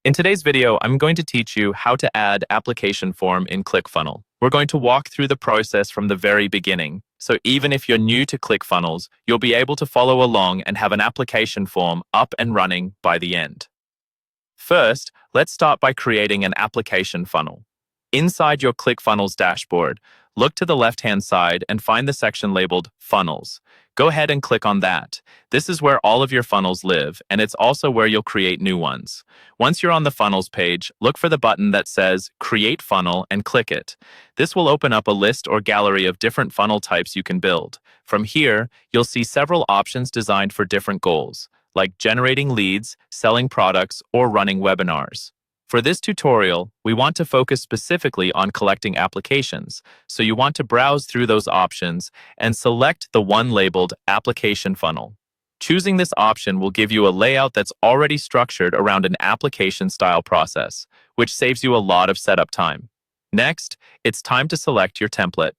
In today's video, I'm going to teach you how to add application form in Clickfunnel. We're going to walk through the process from the very beginning. So even if you're new to ClickFunnels, you'll be able to follow along and have an application form up and running by the end. First, let's start by creating an application funnel. Inside your ClickFunnels dashboard, look to the left-hand side and find the section labeled Funnels. Go ahead and click on that. This is where all of your funnels live, and it's also where you'll create new ones. Once you're on the Funnels page, look for the button that says Create Funnel and click it. This will open up a list or gallery of different funnel types you can build. From here, you'll see several options designed for different goals, like generating leads, selling products, or running webinars. For this tutorial, we want to focus specifically on collecting applications, so you want to browse through those options and select the one labeled Application Funnel. Choosing this option will give you a layout that's already structured around an application style process, which saves you a lot of setup time. Next, it's time to select your template.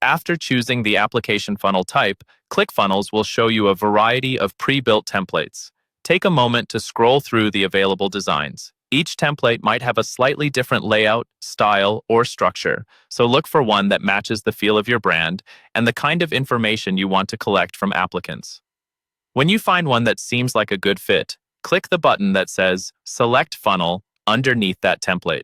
After choosing the application funnel type, ClickFunnels will show you a variety of pre-built templates. Take a moment to scroll through the available designs. Each template might have a slightly different layout, style, or structure, so look for one that matches the feel of your brand and the kind of information you want to collect from applicants. When you find one that seems like a good fit, click the button that says Select Funnel underneath that template.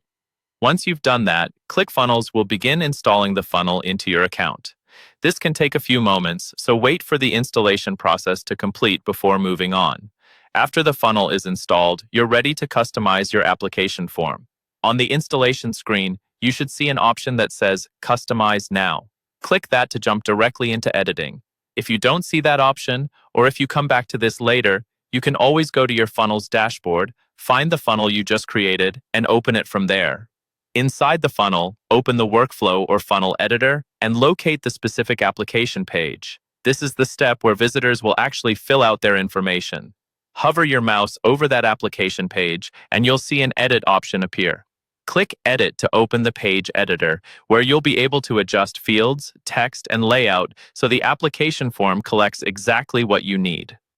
Once you've done that, ClickFunnels will begin installing the funnel into your account. This can take a few moments, so wait for the installation process to complete before moving on. After the funnel is installed, you're ready to customize your application form. On the installation screen, you should see an option that says Customize Now. Click that to jump directly into editing. If you don't see that option, or if you come back to this later, you can always go to your funnels dashboard, find the funnel you just created, and open it from there. Inside the funnel, open the workflow or funnel editor and locate the specific application page. This is the step where visitors will actually fill out their information. Hover your mouse over that application page and you'll see an edit option appear. Click Edit to open the page editor, where you'll be able to adjust fields, text, and layout so the application form collects exactly what you need.